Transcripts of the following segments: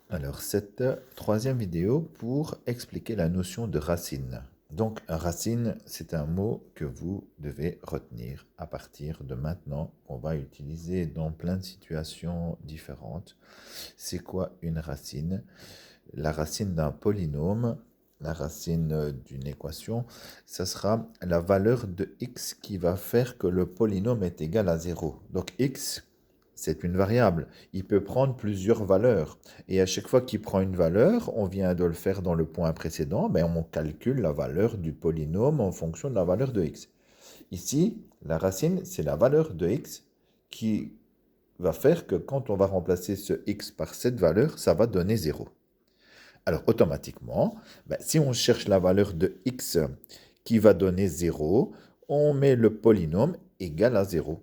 Alors, cette troisième vidéo pour expliquer la notion de racine. Donc, racine, c'est un mot que vous devez retenir à partir de maintenant. On va utiliser dans plein de situations différentes. C'est quoi une racine? La racine d'un polynôme, la racine d'une équation, ça sera la valeur de x qui va faire que le polynôme est égal à 0. Donc, x, c'est une variable. Il peut prendre plusieurs valeurs. Et à chaque fois qu'il prend une valeur, on vient de le faire dans le point précédent, mais on calcule la valeur du polynôme en fonction de la valeur de x. Ici, la racine, c'est la valeur de x qui va faire que quand on va remplacer ce x par cette valeur, ça va donner 0. Alors, automatiquement, si on cherche la valeur de x qui va donner 0, on met le polynôme égal à 0.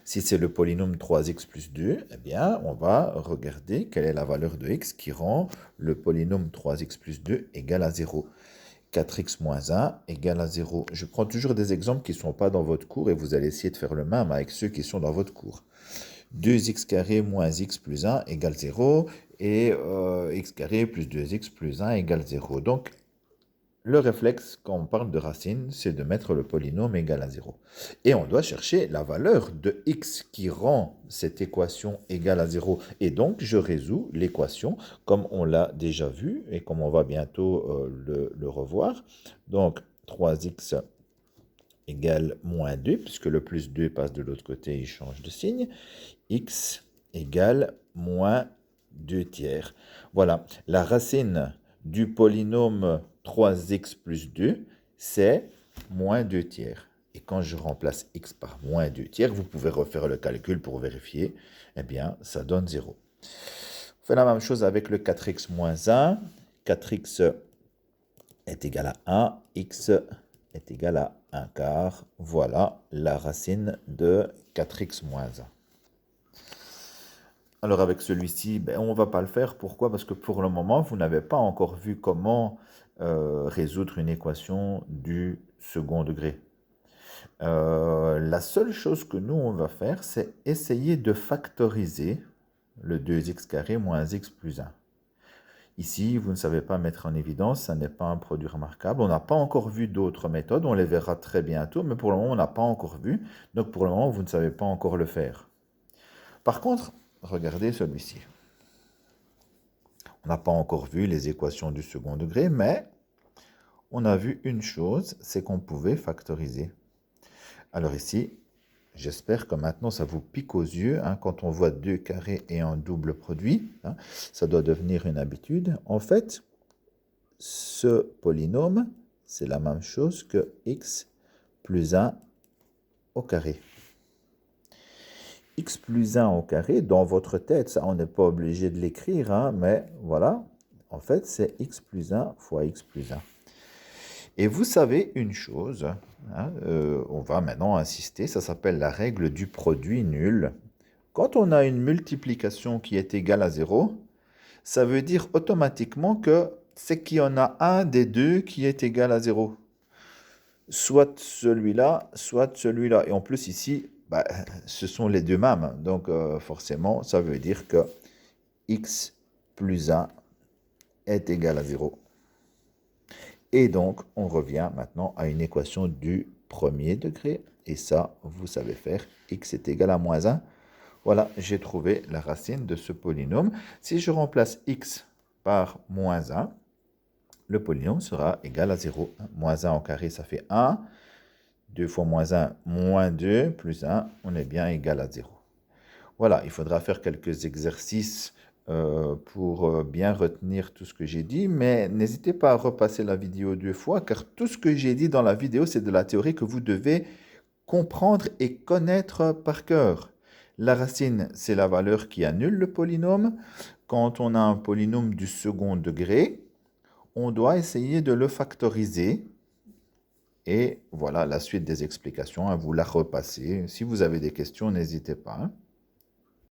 Si c'est le polynôme 3x plus 2, eh bien, on va regarder quelle est la valeur de x qui rend le polynôme 3x plus 2 égal à 0. 4x moins 1 égale à 0. Je prends toujours des exemples qui ne sont pas dans votre cours et vous allez essayer de faire le même avec ceux qui sont dans votre cours. 2x carré moins x plus 1 égale 0 et x carré plus 2x plus 1 égale 0. Donc, le réflexe, quand on parle de racine, c'est de mettre le polynôme égal à 0. Et on doit chercher la valeur de x qui rend cette équation égale à 0. Et donc, je résous l'équation comme on l'a déjà vu et comme on va bientôt le revoir. Donc, 3x égale moins 2, puisque le plus 2 passe de l'autre côté, il change de signe. X égale moins 2 tiers. Voilà, la racine du polynôme 3x plus 2, c'est moins 2 tiers. Et quand je remplace x par moins 2 tiers, vous pouvez refaire le calcul pour vérifier, eh bien, ça donne 0. On fait la même chose avec le 4x moins 1. 4x est égal à 1, x est égal à 1 quart. Voilà la racine de 4x moins 1. Alors avec celui-ci, on ne va pas le faire. Pourquoi? Parce que pour le moment, vous n'avez pas encore vu comment résoudre une équation du second degré. La seule chose que nous, on va faire, c'est essayer de factoriser le 2x carré moins x plus 1. Ici, vous ne savez pas mettre en évidence, ça n'est pas un produit remarquable. On n'a pas encore vu d'autres méthodes, on les verra très bientôt, mais pour le moment, on n'a pas encore vu. Donc pour le moment, vous ne savez pas encore le faire. Par contre, regardez celui-ci. On n'a pas encore vu les équations du second degré, mais on a vu une chose, c'est qu'on pouvait factoriser. Alors ici, j'espère que maintenant ça vous pique aux yeux, quand on voit 2 carrés et un double produit, ça doit devenir une habitude. En fait, ce polynôme, c'est la même chose que x plus 1 au carré. X plus 1 au carré, dans votre tête, ça on n'est pas obligé de l'écrire, mais voilà, en fait c'est x plus 1 fois x plus 1. Et vous savez une chose, on va maintenant insister, ça s'appelle la règle du produit nul. Quand on a une multiplication qui est égale à 0, ça veut dire automatiquement que c'est qu'il y en a un des deux qui est égal à 0. Soit celui-là, soit celui-là. Et en plus ici, ce sont les deux mêmes. Donc forcément, ça veut dire que x plus 1 est égal à 0. Et donc, on revient maintenant à une équation du premier degré. Et ça, vous savez faire. X est égal à moins 1. Voilà, j'ai trouvé la racine de ce polynôme. Si je remplace x par moins 1, le polynôme sera égal à 0. Moins 1 au carré, ça fait 1. 2 fois moins 1, moins 2, plus 1, on est bien égal à 0. Voilà, il faudra faire quelques exercices pour bien retenir tout ce que j'ai dit, mais n'hésitez pas à repasser la vidéo 2 fois, car tout ce que j'ai dit dans la vidéo, c'est de la théorie que vous devez comprendre et connaître par cœur. La racine, c'est la valeur qui annule le polynôme. Quand on a un polynôme du second degré, on doit essayer de le factoriser. Et voilà la suite des explications, vous la repassez. Si vous avez des questions, n'hésitez pas.